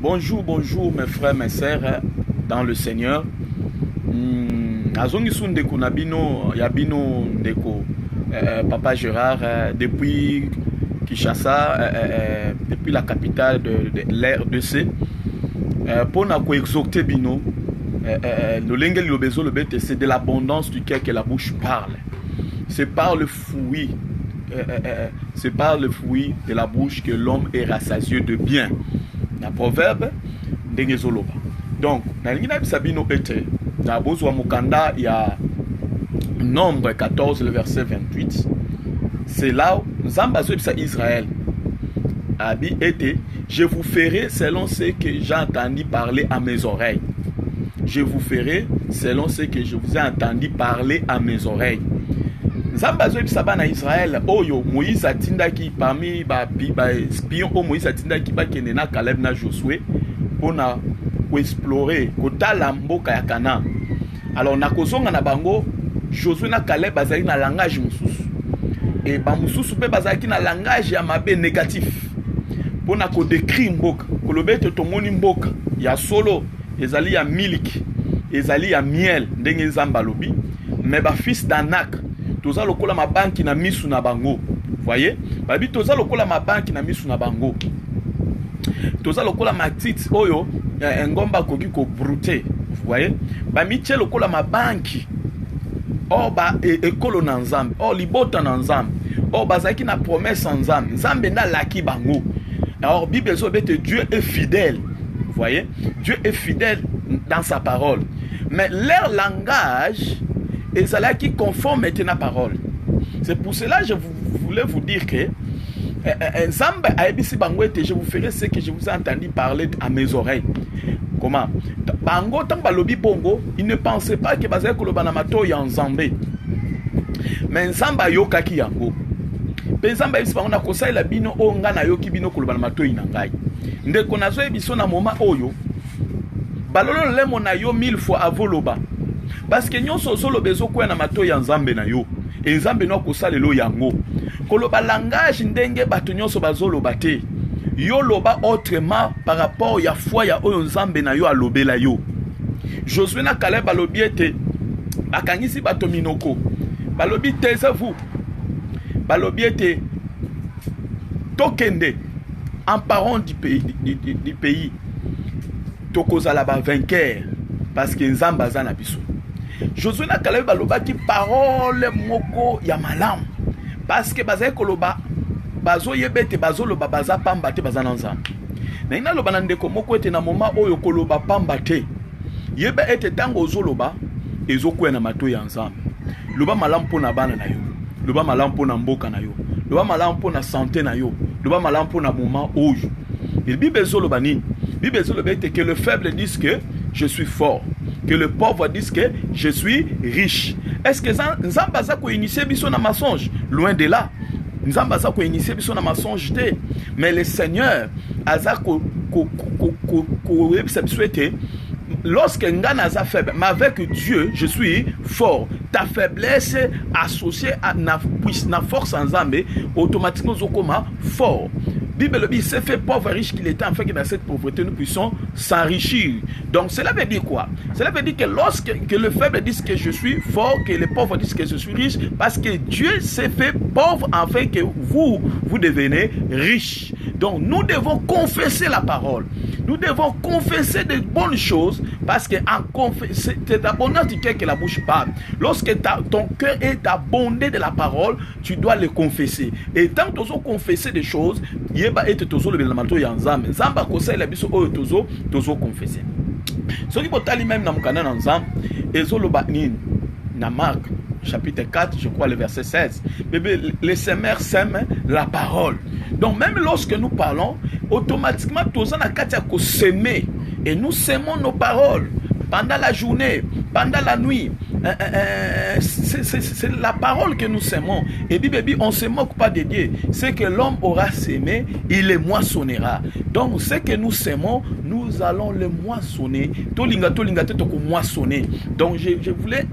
Bonjour, bonjour mes frères, mes sœurs dans le Seigneur. Azongi Sundeko Nabino, Yabino Ndeko, Papa Gérard, depuis Kinshasa, depuis la capitale de l'RDC, pour nous exhorter Bino, le lengel le besoin le bête, c'est de l'abondance du cœur que la bouche parle. C'est par le fruit. C'est par le fruit de la bouche que l'homme est rassasié de bien. La proverbe d'Engezoloba. Donc, dans l'Ingina Sabino était, dans Bozwa Mukanda, il y a Nombre 14, le verset 28. C'est là où Zambazo Israël a dit était, je vous ferai selon ce que j'ai entendu parler à mes oreilles. Je vous ferai selon ce que je vous ai entendu parler à mes oreilles. Zambazo Sabana Israël, Oyo, Moïse atindaki parmi ba espion, Moïse atindaki ba kenena Caleb na Josué, pour explorer, kotala mboka ya Canaan. Alors, na kozonga na bango, Josué na Caleb bazali na langage mususu. Et ba mususu pe bazali na langage ya mabe négatif. Pour na ko décrire mboka, kolobete tomoni mboka, ya solo, ezali ya miliki, ezali ya miel, ndenge nzamba lobi, mais ba fils d'Anak, toza lokola mabanki na misu na bango. Voyez? Babi toza lokola mabanki na misu na bango. Toza lokola matiti oyo ngomba koki ko brute. Voyez? Ba miche lokola mabanki. O ba ekolo na nzambe, o libota na nzambe, o bazaki na promesse en nzambe. Nzambe na laki bango. Alors Bible zo bete Dieu est fidèle. Voyez? Dieu est fidèle dans sa parole. Mais leur langage et cela qui conforme maintenant la parole. C'est pour cela que je voulais vous dire que Nzambe a ebisi bango ete je vous ferai ce que je vous ai entendu parler à mes oreilles. Comment? Bango tant balobi bongo, il ne pensait pas que bazali koloba na mato ya Nzambe. Mais Nzambe ayokaki yango. Pe Nzambe ebisi bango na kosalela bino o nga na yoki bino koloba na mato ina ngai. Ndeko nazo ebiso na moment oyo balolo lemo na yo 1000 fois avoloba. Parce que nyonso solo bezo kwa na mato ya Nzambe na yo. Et Nzambe no kosalelo yango. Koloba langage ndenge bato nyonso bazoloba te. Yo loba autrement par rapport ya foi ya oyo Nzambe na yo alobela yo. Josué na Caleb balobi ete bakangisi bato minoko. Balobi taisez-vous. Balobi ete tokende emparons du pays. Tokozala ba vainqueur parce que Nzambe aza na biso. Josué na Caleb baloba ki parole moko ya malamu parce que bazali koloba bazo yebete bazo loba baza pamba te baza na Nzambe. Na ina loba na ndeko moko ete na moment oyo koloba pamba te yebe ete tango ozoloba ezokwena na mato ya Nzambe. Loba malamu pona bana na yo, loba malamu pona mboka na yo, loba malamu pona santé na yo, loba malamu pona moment oyo. Et Bible zoloba nini? Bible zoloba ete que le faible dise que je suis fort, que le pauvre dise que je suis riche. Est-ce que Nzamba za ko initier biso na mensonge? Loin de là. Nzamba za ko initier biso na mensonge te. Mais le Seigneur aza ko souhaité lorsque ngana za faible, mais avec Dieu je suis fort. Ta faiblesse associée à na force en Nzambe automatiquement zokoma fort. Bible dit, c'est fait pauvre et riche qu'il était, afin que dans cette pauvreté, nous puissions s'enrichir. Donc, cela veut dire quoi? Cela veut dire que lorsque le faible dit que je suis fort, que le pauvre dit que je suis riche, parce que Dieu s'est fait pauvre, afin que vous devenez riche. Donc, nous devons confesser la parole. Nous devons confesser de bonnes choses, parce que c'est abondant du cœur que la bouche parle. Lorsque ton cœur est abondé de la parole, tu dois le confesser. Et tant que tu as confessé des choses, yeba ete tozo le mato ya Nzambe. Nzamba kosala biso oyo tozo confesser. Soki botali même na mukana na Nzambe, ezoloba nini na Marc chapitre 4, je crois le verset 16. Bébé, les semeurs sèment la parole. Donc même lorsque nous parlons, automatiquement tozo na kati ya ko semer et nous semons nos paroles pendant la journée, pendant la nuit. C'est la parole que nous semons. Et Bible dit, on ne se moque pas de Dieu. Ce que l'homme aura semé, il le moissonnera. Donc, ce que nous semons, nous allons le moissonner. Tolinga toko moissonner. Donc, je voulais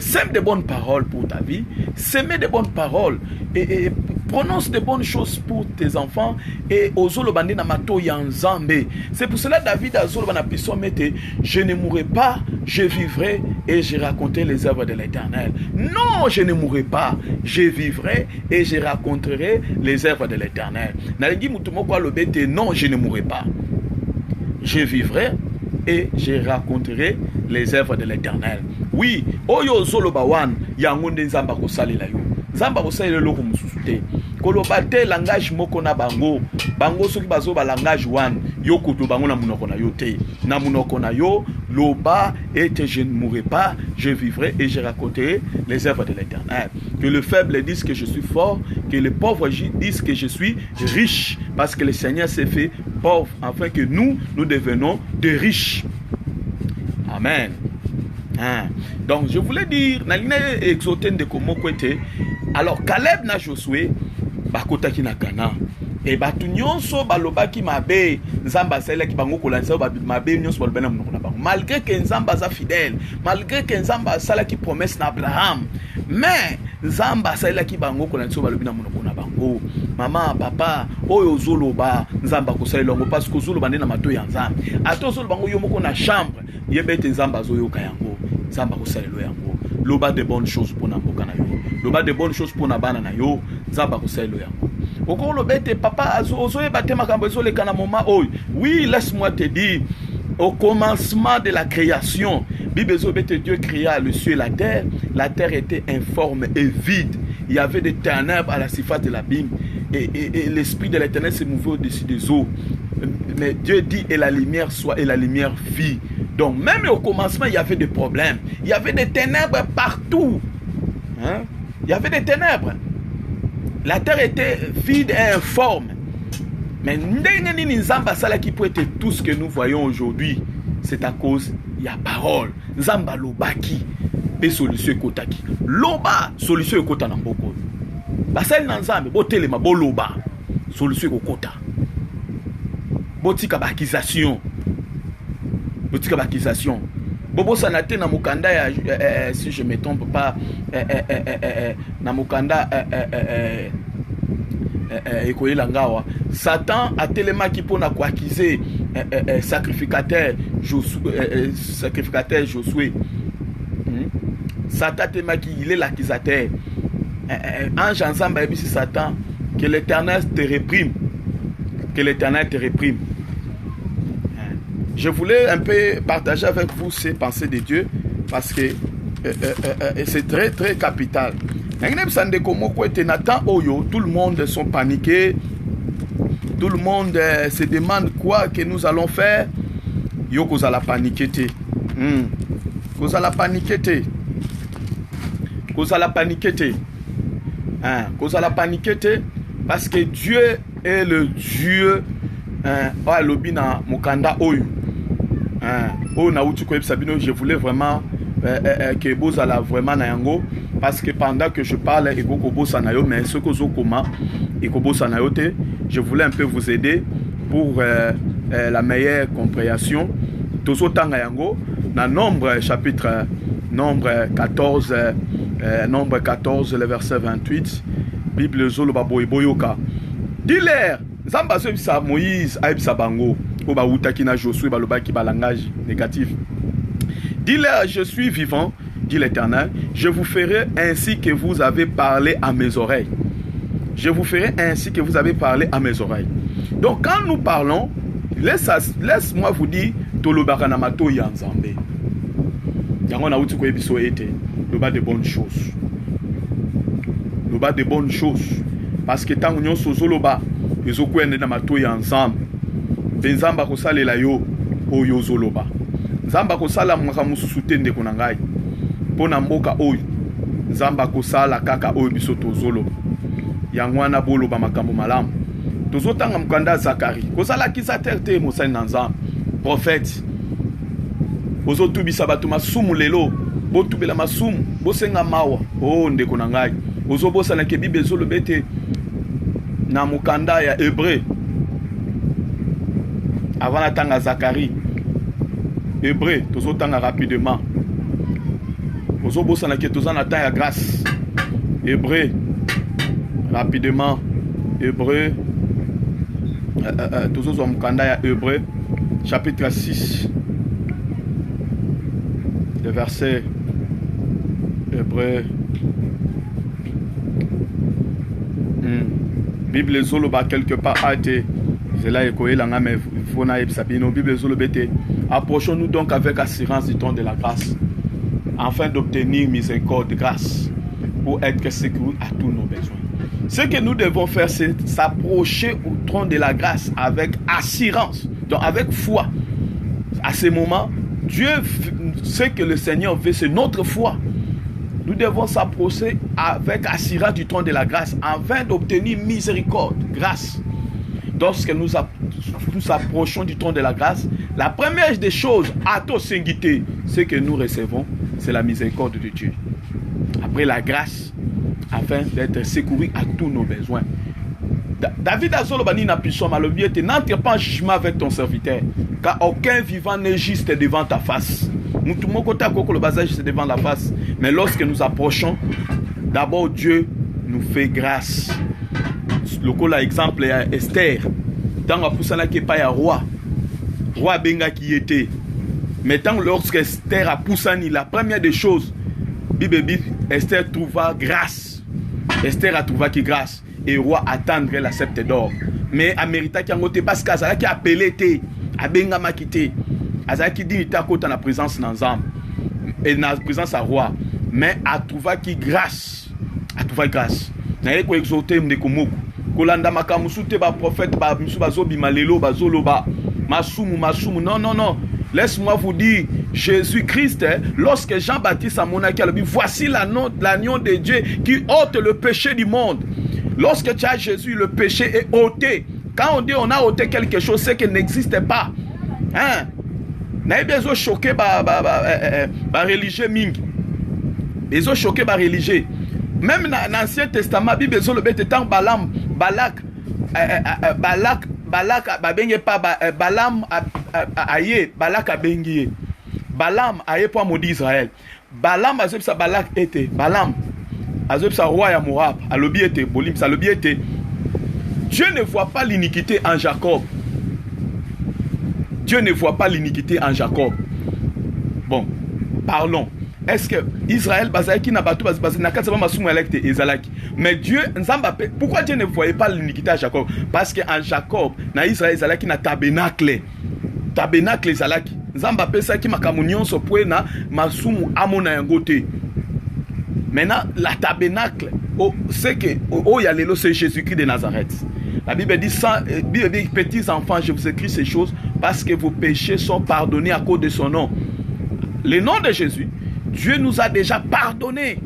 sème de bonnes paroles pour ta vie. Semer de bonnes paroles. Et prononce de bonnes choses pour tes enfants et ozolo bande na mato ya nzambe. C'est pour cela David azolo bana pison mette, je ne mourrai pas, je vivrai et je raconterai les œuvres de l'Éternel. Non, je ne mourrai pas, je vivrai et je raconterai les œuvres de l'Éternel. Nalingi mutumoko alobete, non, je ne mourrai pas. Je vivrai et je raconterai les œuvres de l'Éternel. Oui, oyo zolo bawan yangonde nzamba ko salela yo. Nzamba ko salela lo ko mususute. Koloba te langage moko na bango. Bango soki bazo ba langage wan, yo kutu bango na munoko na yo te. Na munoko na yo loba et je ne mourrai pas, je vivrai et je raconterai les œuvres de l'Éternel. Que le faible dise que je suis fort, que le pauvre dise que je suis riche, parce que le Seigneur s'est fait pauvre afin que nous devenons de riches. Amen. Hein. Donc je voulais dire, alors Caleb na Josué bakota ki na Kana et batu nyonso balobaki mabe nzamba sele ki bango kolanisa mabe nyonso balobana munoko na bango, malgré que nzamba za fidèle, malgré que nzamba sala ki promesse na Abraham, mais nzamba sala ki bango kolanisa balobina munoko na bango. Mama papa oyo zoloba nzamba ko sala longo parce que zoloba ndena mato ya nzambe ato zoloba bango yo moko na chambre yebete nzamba zoyoka yango nzamba ko sala lo yango loba de bonnes choses pour na mboka na yo, loba de bonnes choses pour na bana na yo, nzamba ko sala lo yango. Oko lobete papa ozoye bate makambo ezole kana moment oyo. Oui, laisse-moi te dire, au commencement de la création, Bible Dieu créa le ciel et la terre était informe et vide. Il y avait des ténèbres à la surface de l'abîme et l'esprit de l'Éternel se mouvait au-dessus des eaux. Mais Dieu dit et la lumière soit et la lumière fit. Donc même au commencement il y avait des problèmes, il y avait des ténèbres partout. Hein? Il y avait des ténèbres. La terre était vide et informe. Mais Nzamba Sala qui peut être tout ce que nous voyons aujourd'hui, c'est à cause il y a parole. Nzamba Lobaki, be solution kotaki. Loba solution kota na mboko. Basel Nzambe botelema bo loba solution kota. Botika bakisation. Botika bakisation. Bobo sanate na mukanda ya si je me trompe pas na mukanda ekoyelangawa Satan a tellement qui pour na accuser sacrificateur Josué. Satan tellement qui il est l'accusateur. Ange ensemble avec Satan, que l'Éternel te réprime, que l'Éternel te réprime. Je voulais un peu partager avec vous ces pensées de Dieu parce que c'est très très capital. Tout le monde sont paniqués. Tout le monde se demande quoi que nous allons faire. Yo cause la paniquer. Cause la paniquer. Cause la paniquer. Cause la paniquer parce que Dieu est le Dieu lobina mukanda oyu. Je voulais vraiment que vous allez vraiment na yango parce que pendant que je parle mais ce que je voulais un peu vous aider pour la meilleure compréhension. Tozo tanga yango na nombre chapitre nombre 14 le verset 28 Bible zolo baboyoka. Dis-leur Zamba sa Moïse aibsa bango oba utaki na Josué balobaki ba langage négatif. Dis-leur je suis vivant, dit l'Éternel, je vous ferai ainsi que vous avez parlé à mes oreilles. Je vous ferai ainsi que vous avez parlé à mes oreilles. Donc quand nous parlons, laisse-moi vous dire tolobaka na mato ya nzambe. Yango na uti ko ebiso ete loba de bonnes choses. Loba de bonnes choses parce que tant nous sozoloba ezokwende na mato ya nzambe. Benzamba ko salela yo oyo zoloba. Nzamba ko sala mwaka mususu tende ko na ngai. Pona mboka oyo nzamba ko sala kaka oyo biso tozoloba. Yangwana boloba makambo malamu. Tozotanga mukanda Zakari. Ko sala kisa terte mosali na nzambe. Prophète. Ozotubisa bato masumu lelo. Botubela masumu, bosenga mawa. Oh ndeko na ngai. Ozobosa na ke Bible zolobete na mukanda ya Hébreu. Avant la tanga Zakari. Hébreu, tozotanga rapidement. Ozobosa na ke tozana ta ya grâce. Hébreu rapidement. Hébreu, Hébreu, chapitre 6, le verset Hébreu. Bible Zoloba quelque part a été. C'est là que mais Bible Zoloba était. Approchons-nous donc avec assurance du trône de la grâce, afin d'obtenir miséricorde, grâce, pour être sécurisés à tous nos besoins. Ce que nous devons faire, c'est s'approcher au trône de la grâce avec assurance, donc avec foi. À ce moment, Dieu, ce que le Seigneur veut, c'est notre foi. Nous devons s'approcher avec assurance du trône de la grâce afin d'obtenir miséricorde, grâce. Lorsque nous approchons du trône de la grâce, la première des choses, à toute singité, ce que nous recevons, c'est la miséricorde de Dieu. Après la grâce, afin d'être secouru à tous nos besoins. David a dit na puissance à l'objet, n'entre pas en jugement avec ton serviteur, car aucun vivant n'est juste devant ta face. Nous tout le monde côté le basage c'est devant la face, mais lorsque nous approchons, d'abord Dieu nous fait grâce. Le coup l'exemple est Esther. Dans la poussana qui est pas roi Benga qui était. Maintenant lorsque Esther a poussani, la première des choses, Esther trouva grâce. Esther a trouvé qui grâce et roi attendrait la sceptre d'or. Mais Amérita qui a ngoté parce qu'Azala qui a appelé té, a benga makité. Azala qui dit ta côté en présence d'Anzam et dans la présence à roi. Mais a trouvé qui grâce. A trouvé grâce. N'a ko exalter mdekomoko. Kolanda makamusute ba prophète ba misu bazobi malelo bazoloba. Masumu non. Laisse-moi vous dire, Jésus-Christ, lorsque Jean-Baptiste a monarqué, il a dit, voici l'agneau de Dieu qui ôte le péché du monde. Lorsque tu as Jésus, le péché est ôté. Quand on dit on a ôté quelque chose, c'est qu'il n'existe pas. Hein? N'a pas besoin de choquer les religieux mingi. Besoin de choquer les religieux. Même dans l'Ancien Testament, il y a besoin de temps Balak, Balaam aye, Balak a bengié. Balaam aye pour maudire Israël. Balaam a sa Balak était. Balaam a sa roi ya Moab. A l'obi était. Bolim sa l'obi était. Dieu ne voit pas l'iniquité en Jacob. Dieu ne voit pas l'iniquité en Jacob. Bon, parlons. Est-ce que Israël bazaki na batu bazaki na katsa ba masumu electe ezalaki. Mais Dieu nzamba pourquoi Dieu ne voyait pas l'iniquité à Jacob? Parce que en Jacob na Israël ezalaki na tabernacle. Tabernacle ezalaki. Nzamba pesa ki makamunyon so na masumu amona yango te. Maintenant la tabernacle c'est que y a lelo c'est Jésus-Christ de Nazareth. La Bible dit petits enfants, je vous écris ces choses parce que vos péchés sont pardonnés à cause de son nom. Le nom de Jésus, Dieu nous a déjà pardonné.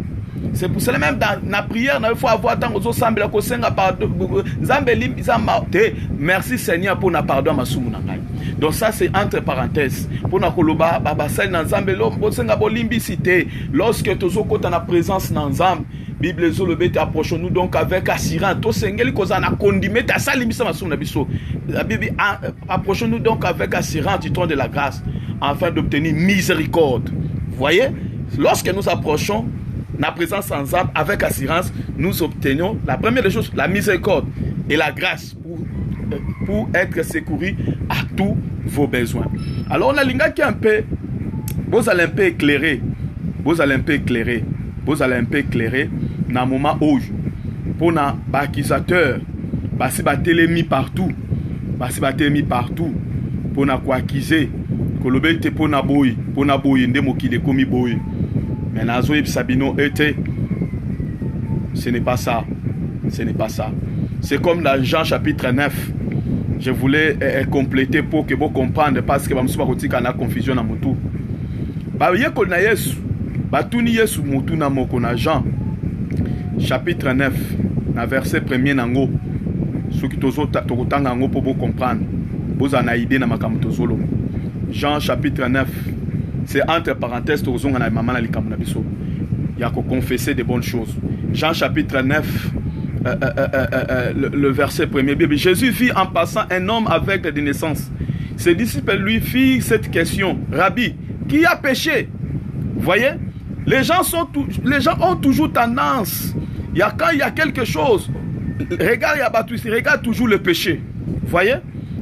C'est pour cela même dans la prière, il faut avoir tant aux autres pardon. Merci Seigneur pour na pardon ma soumunangai. Donc ça c'est entre parenthèses. Pour na koloba baba sel na nzambe lo bosenga bolimbicité. Lorsque tozo kota na présence na nzambe, Bible zolobete approchons-nous donc avec assurance. To sengeli koza na kondime ta salimisa ma soumuna biso. La Bible approchons-nous donc avec assurance du trône de la grâce afin d'obtenir miséricorde. Vous voyez? Lorsque nous approchons la présence ensemble avec assurance, nous obtenons la première des choses, la miséricorde et la grâce pour être secouru à tous vos besoins. Alors on a l'inga qui est un peu, vous allez un peu éclairer, dans le moment où pour na accusateur, si télémi partout, pour na quoi accuser, que le bête pour na boy, ndemo qui est commis boy. Mais Nazoïb Sabino était, ce n'est pas ça. C'est comme dans Jean chapitre 9. Je voulais compléter pour que vous compreniez parce que je suis en confusion dans mon tour. Jean chapitre 9, verset 1er nango. Ce qui pour vous comprendre. Vous en avez idée dans ma Jean chapitre 9. C'est entre parenthèses, il y a qu'à confesser de bonnes choses. Jean chapitre 9, le verset 1er. Jésus vit en passant un homme aveugle de naissance. Ses disciples lui firent cette question. Rabbi, qui a péché? Vous voyez? Les gens ont toujours tendance. Quand il y a quelque chose, regarde toujours le péché. Vous voyez?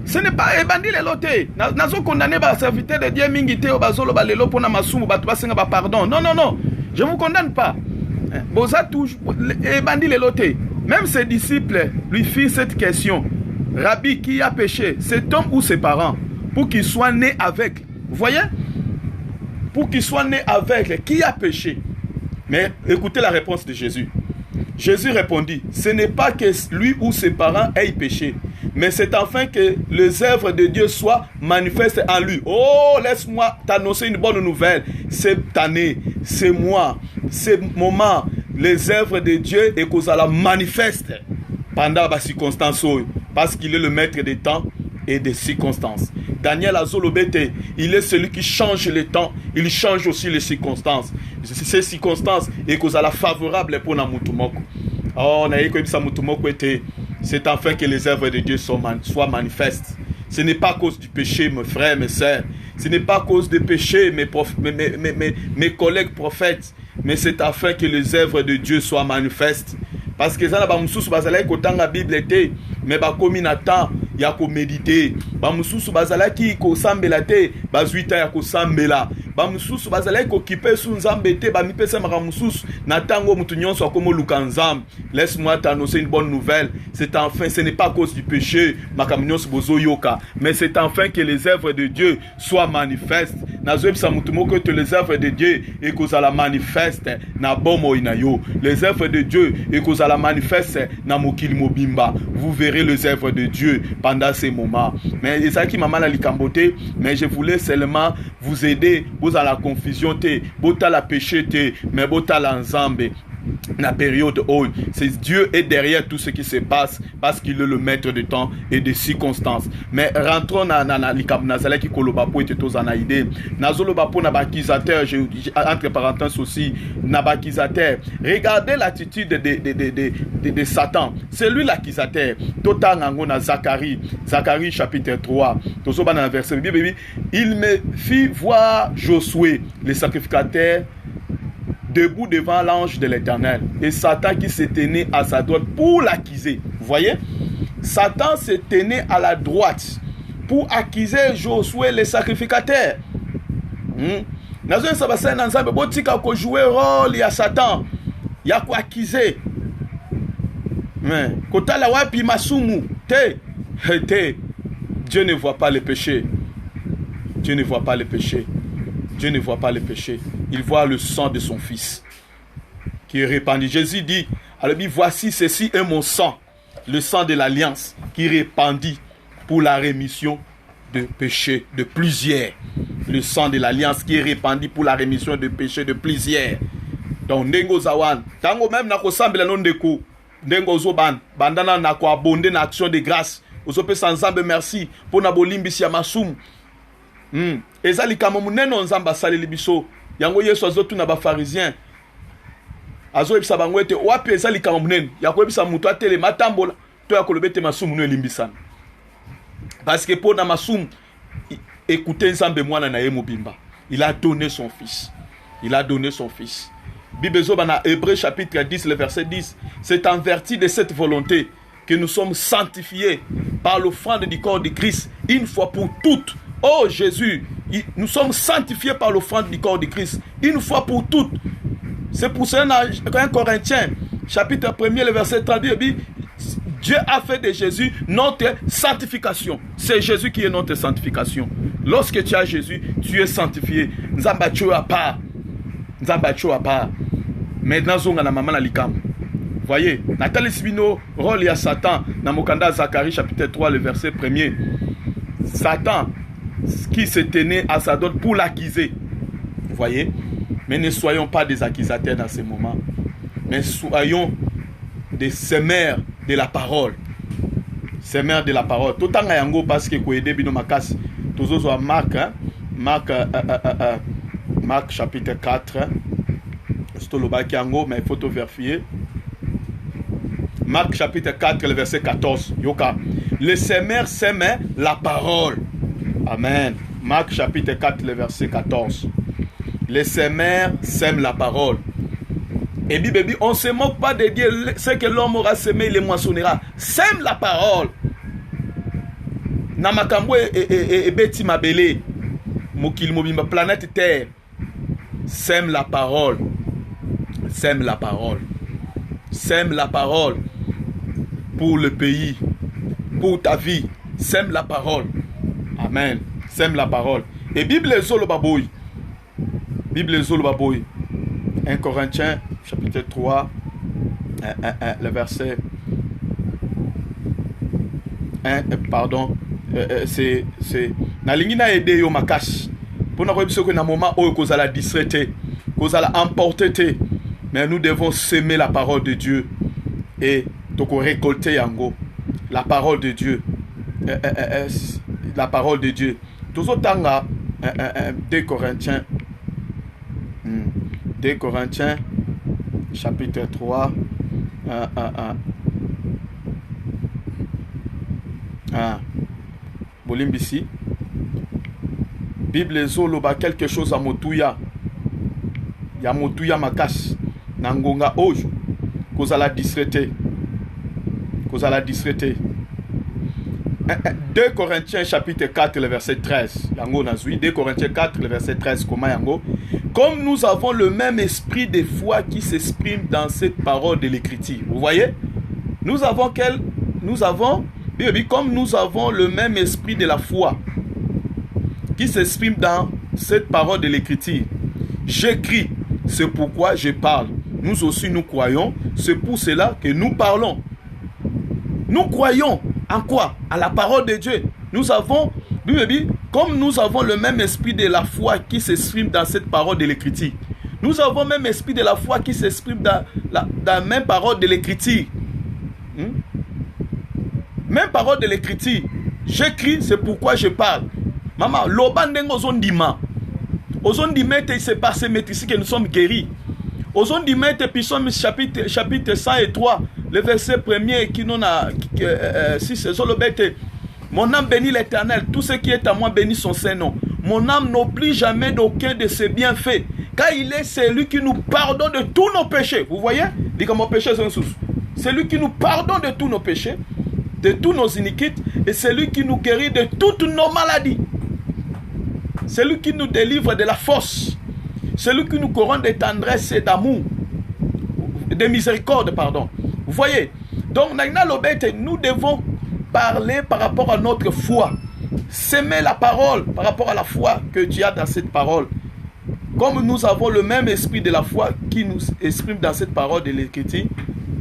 Ce n'est pas ebandi les lotés. Nazo condamné par serviteur de Dieu mingité au bazolo balelo pour na masumu batu basenga ba pardon. Non. Je ne vous condamne pas. Boza toujours ebandi les lotés. Même ses disciples lui firent cette question. Rabbi, qui a péché, cet homme ou ses parents, pour qu'il soit né aveugle? Vous voyez? Pour qu'il soit né aveugle, qui a péché? Mais écoutez la réponse de Jésus. Jésus répondit, ce n'est pas que lui ou ses parents aient péché, mais c'est afin que les œuvres de Dieu soient manifestes en lui. Oh, laisse-moi t'annoncer une bonne nouvelle. Cette année, ce mois, ce moment, les œuvres de Dieu et qu'on la manifeste pendant les circonstances, parce qu'il est le maître des temps et des circonstances. Daniel Azolobete, il est celui qui change les temps, il change aussi les circonstances. Ces circonstances et qu'on la favorable pour Namutumoko. Oh, c'est afin que les œuvres de Dieu soient manifestes. Ce n'est pas à cause du péché, mes frères, mes sœurs. Ce n'est pas à cause du péché, mes collègues prophètes. Mais c'est afin que les œuvres de Dieu soient manifestes. Parce que ça, la Bible était, mais comme il y a qu'à méditer. Bamususu bazalaki ko sambela te, bazuita ya ko sambela. Bamususu bazalaki ko kipe su nzambe te, bamipesa maramususu na tango mutu nyonso akomo lukanzam. Laisse-moi t'annoncer une bonne nouvelle. C'est enfin, ce n'est pas à cause du péché, makamunyon bozo yoka, mais c'est enfin que les œuvres de Dieu soient manifestes. Nazoeb sa mutumoko que les œuvres de Dieu et que ça la manifeste na bomo inayo. Les œuvres de Dieu et que ça la manifeste na mokili mobimba. Vous verrez les œuvres de Dieu pendant ces moments. Mais c'est ça qui m'a mal à l'icamboté. Mais je voulais seulement vous aider. Vous à la confusion, vous à la péché, mais vous à l'ensemble. La période où c'est Dieu est derrière tout ce qui se passe parce qu'il est le maître de temps et des circonstances. Mais rentrons dans l'ikab nazala qui kolobapo et tous en aidé. Nazolobapo nabakizateur, entre parenthèses aussi nabakizateur. Regardez l'attitude de Satan. C'est lui l'accusateur. Total ngona Zacharie chapitre 3. Tozoba dans le verset il me fit voir Josué, le sacrificateur, debout devant l'ange de l'Éternel. Et Satan qui se tenait à sa droite pour l'accuser. Vous voyez? Satan se tenait à la droite pour accuser Josué le sacrificateur. Nazo sabasa na nzambe botika ko jouer rôle ya Satan. Ya ko accuser. Kotala wapi masumu te. Dieu ne voit pas le péché. Dieu ne voit pas le péché. Dieu ne voit pas le péché. Il voit le sang de son fils qui est répandu. Jésus dit, alors voici ceci est mon sang, le sang de l'alliance qui est répandu pour la rémission de péché de plusieurs. Le sang de l'alliance qui est répandu pour la rémission de péché de plusieurs. Donc Nengo Zawan, tango même na ko sambela non deko, Nengo Zoban, bandana na ko abonder na action de grâce. Ozope sanzambe merci pour na bolimbisi ya masum. Ezali kama muneno nzamba saleli biso. Yango Yesu azotu na ba pharisien. Azo ebisa bango ete wapi ezali kama munene. Yako ebisa mutu atele matambola to yakolobete masumu no elimbisana. Parce que pour na masumu écoutez nzambe mwana na ye mobimba. Il a donné son fils. Il a donné son fils. Bible dans Hébreux chapitre 10 le verset 10. C'est en vertu de cette volonté que nous sommes sanctifiés par l'offrande du corps de Christ une fois pour toutes. Oh Jésus, nous sommes sanctifiés par l'offrande du corps de Christ une fois pour toutes. C'est pour ça dans 1 Corinthiens chapitre 1er le verset 32 dit Dieu a fait de Jésus notre sanctification. C'est Jésus qui est notre sanctification. Lorsque tu as Jésus, tu es sanctifié. Nzambacho à part. Nzambacho à part. Maintenant zonga na mama na likam. Voyez, Nathalie Sibino rôle ya Satan dans Mokanda Zacharie chapitre 3 le verset 1er. Satan qui se tenait à sa droite pour l'accuser. Voyez, mais ne soyons pas des accusateurs dans ce moment. Mais soyons des semeurs de la parole. Semeurs de la parole. Tout en yango parce que koede bino makasi. Tozozo à Marc, hein? Marc chapitre 4. C'est le baki yango mais il faut tout vérifier. Marc chapitre 4 le verset 14. Yoka. Le semeur sème la parole. Amen. Marc chapitre 4 le verset 14. Les semeurs sèment la parole. Et Bible dit, on ne se moque pas de Dieu, ce que l'homme aura semé, il le moissonnera. Sème la parole. Namakambo et Beti Mabele, Mokil Mobimba, planète Terre. Sème la parole. Sème la parole. Sème la parole pour le pays, pour ta vie. Sème la parole. Amen. Sème la parole. Et Bible Zolo Baboui. Bible Zolo Baboui. 1 Corinthiens, chapitre 3, le verset 1, pardon. C'est nalingi na aider yo makasi. Pour nous dire que dans moment où vous allez distraiter, vous allez emporter, mais nous devons semer la parole de Dieu et donc récolter yango la parole de Dieu. La parole de Dieu. Tous autant 2 Corinthiens 2 Corinthiens chapitre 3 Bolimbisi Bible zoloba quelque chose à Motuya. Ya Motuya makas nangonga ojo kozala distraité. Kozala distraité. 2 Corinthiens chapitre 4 le verset 13. Yango nazui 2 Corinthiens 4 le verset 13 comment yango? Comme nous avons le même esprit de foi qui s'exprime dans cette parole de l'écriture. Vous voyez? Nous avons comme nous avons le même esprit de la foi qui s'exprime dans cette parole de l'écriture. J'écris, c'est pourquoi je parle. Nous aussi nous croyons, c'est pour cela que nous parlons. Nous croyons en quoi? À la parole de Dieu. Nous avons, comme nous avons le même esprit de la foi qui s'exprime dans cette parole de l'écriture. Nous avons le même esprit de la foi qui s'exprime dans la même parole de l'écriture. Même parole de l'écriture. J'écris, c'est pourquoi je parle. Maman, l'obandeng ozondima. Ozondima, c'est par ce maîtrise que nous sommes guéris. Ozondima, Psaume chapitre 103, le verset 1er qui nous a, si c'est Zolobete. Mon âme bénit l'Éternel, tout ce qui est à moi bénit son Saint-Nom. Mon âme n'oublie jamais d'aucun de ses bienfaits, car il est celui qui nous pardonne de tous nos péchés. Vous voyez? Dis que mon péché c'est un souci. C'est lui qui nous pardonne de tous nos péchés, de tous nos iniquités, et c'est lui qui nous guérit de toutes nos maladies. C'est lui qui nous délivre de la force. C'est lui qui nous couronne de tendresse et d'amour, de miséricorde, pardon. Vous voyez? Donc, nous devons parler par rapport à notre foi. S'aimer la parole par rapport à la foi que tu as dans cette parole. Comme nous avons le même esprit de la foi qui nous exprime dans cette parole de l'Écriture,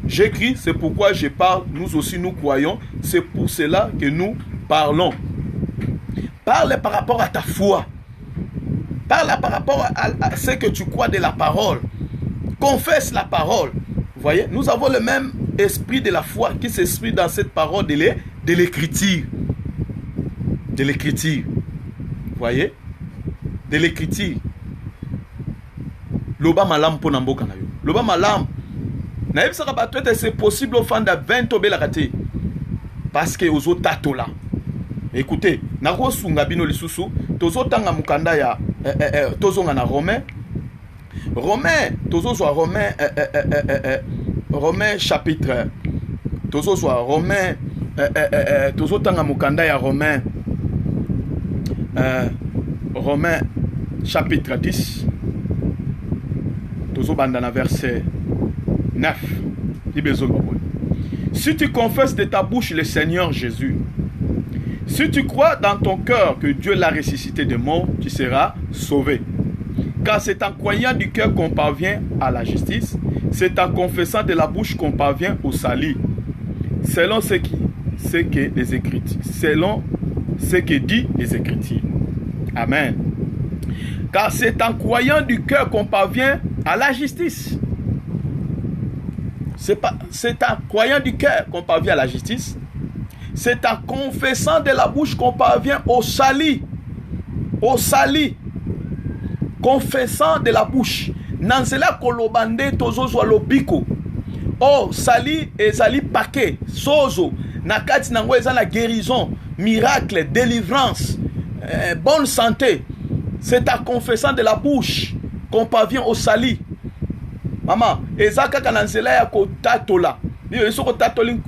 j'écris, c'est pourquoi je parle, nous aussi nous croyons, c'est pour cela que nous parlons. Parle par rapport à ta foi. Parle par rapport à ce que tu crois de la parole. Confesse la parole. Vous voyez, nous avons le même esprit de la foi qui s'exprime dans cette parole de l'écriture. De l'écriture. Vous voyez? De l'écriture. Loba malam po namboka na yo. Loba malam. Na yebisaka bato ete c'est possible au fanda 20 obela kate. Parce que ozo tato là. Écoutez, nako sunga bino lisusu, tozo tanga mukanda ya tozonga na Romain. Tozo zo Romain Romain chapitre. Tozo zo Romain tozo tanga mukanda ya Romain. Romain chapitre 10. Tozo bandana verset 9. Si tu confesses de ta bouche le Seigneur Jésus, si tu crois dans ton cœur que Dieu l'a ressuscité des morts, tu seras sauvé. Car c'est en croyant du cœur qu'on parvient à la justice, c'est en confessant de la bouche qu'on parvient au salut. Selon ce que les Écritures, selon ce que dit les Écritures. Amen. Car c'est en croyant du cœur qu'on parvient à la justice. C'est en croyant du cœur qu'on parvient à la justice. C'est en confessant de la bouche qu'on parvient au salut. Au salut. Confessant de la bouche. Nansela kolobande tozo zwa lobiko. Oh, salut et salut paquet. Sozo. Nakati nango eza la guérison. Miracle, délivrance. Bonne santé. C'est en confessant de la bouche qu'on parvient au salut. Mama, eza kaka na nzela ya kotatola. Yo soko tatoli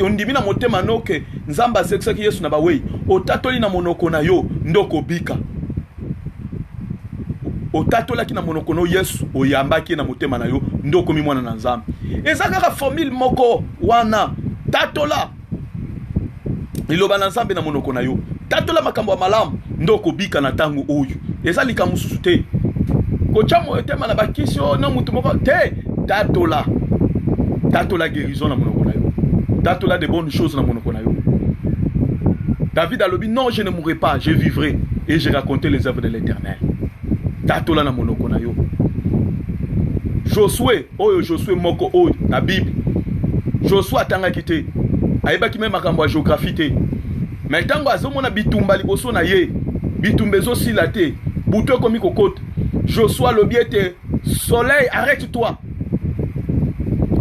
ondimi na motema noke nzamba sekisaki Yesu na bawei. Otatoli na monoko na yo ndoko bika. Otatola ki na monoko no Yesu oyambaki na motema na yo ndoko mi mwana na nzambe. Eza kaka formule moko wana tatola. Liloba na nzambe na monoko na yo. Tatola makambo ya malamu ndoko bika na tango oyo. Eza likamususu te. Kochamo etema na bakisho na mutu moko te tatola. Tatola guérison na monoko na yo. Tatola de bonnes choses na monoko na yo. David a lobi non, je ne mourrai pas, je vivrai et je raconterai les œuvres de l'Éternel. Tatola na monoko na yo. Josué moko oyo na Bible. Josué atangaki te. Ayebaki même makambo ya géographie te. Mais tango azomona bitumba liboso na ye, bitumba ezosila te. Buto komi kokota. Josué lobi ete soleil arrête-toi.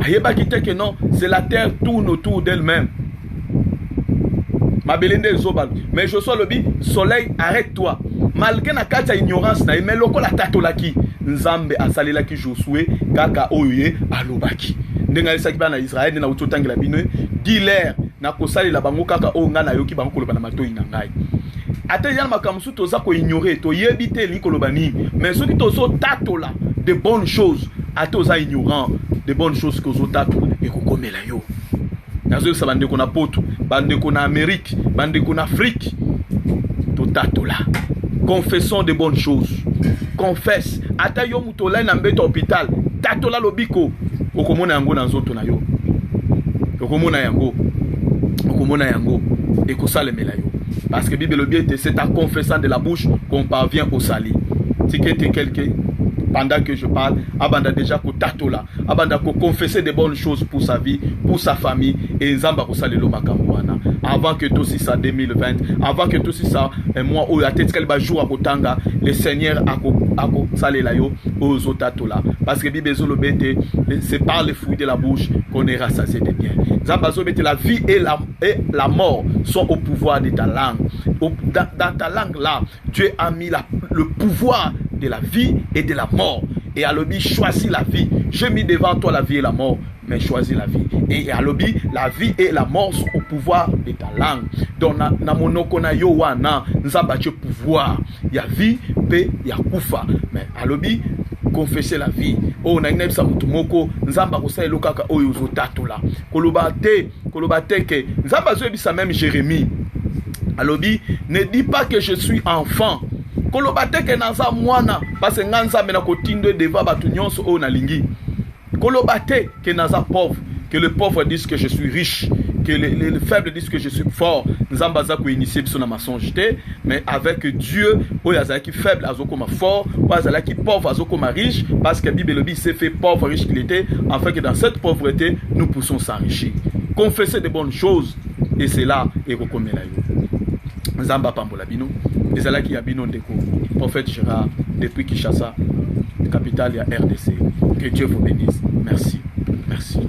Ayebaki te que non, c'est la terre tourne autour d'elle-même. Mabelende ezobal. Mais Josué lobi soleil arrête-toi. Malgré na kati ya ignorance na mais lokola tatolaki nzambe asalelaki Josué kaka oyo alobaki. Ndenga lisaki bana Israël na utotangela bino diler na kosalela bango kaka o nga na yoki bango koloba na matoi na ngai. Ate yana makamsu toza ko ignorer to yebite li koloba ni mais soki tozo tatola de bonnes choses ate oza ignorant de bonnes choses que ozo tatola et kokomela yo. Nazo sa bande ko na poto, bande ko na Amérique, bande ko na Afrique. To tatola. Confessons de bonnes choses. Confesse. Ata yo mutola na mbeto hôpital. Tatola lobiko. Okomona yango na nzoto na yo. Okomona yango. Okomona yango. Et kosalemela yo. Parce que Bible lobi c'est en confessant de la bouche qu'on parvient au salut. Si quelqu'un pendant que je parle, abanda déjà ko tatola, abanda ko confesser de bonnes choses pour sa vie, pour sa famille et nzamba ko salelo makambo wana. Avant que tout ça 2020, avant que tout ça moi o ya tete ba jour akotanga, le Seigneur ako salela yo ozo tatola parce que Bible zolobete c'est par les fruits de la bouche qu'on est rassasié de bien. Nzamba zobete la vie et la mort sont au pouvoir de ta langue. Dans ta langue là, Dieu a mis le pouvoir de la vie et de la mort. Et à l'obi, choisis la vie. J'ai mis devant toi la vie et la mort, mais choisis la vie. Et à l'obi, la vie et la mort sont au pouvoir de ta langue. Donc, na monoko na yo wana, nzamba tu pouvoir. Il y a vie, paix, il y a kufa. Mais à l'obi, confesser la vie. Oh, na ineb sa mutumoko, nzamba kosa elokaka oyo zotatola. Kolobate ke, nzamba zo ebisa même Jérémie. À l'obi, ne dis pas que je suis enfant. Kolobate ke nanza mwana parce que nganza mena kotindo deva batu nyonso o na lingi. Kolobate ke nanza pauvre, que le pauvre dise que je suis riche, que le faible dise que je suis fort. Nzamba za ko initier biso na mensonge te, mais avec Dieu, o yazaki faible azokoma fort, o yazaki pauvre azokoma riche parce que Bible lobi s'est fait pauvre riche qu'il était afin que dans cette pauvreté nous puissions s'enrichir. Confesser de bonnes choses et c'est là et rekomela yo. Nzamba pambola bino. Ezalaki ya bino ndeko prophète Gérard depuis Kinshasa, capitale ya RDC. Que Dieu vous bénisse. Merci. Merci.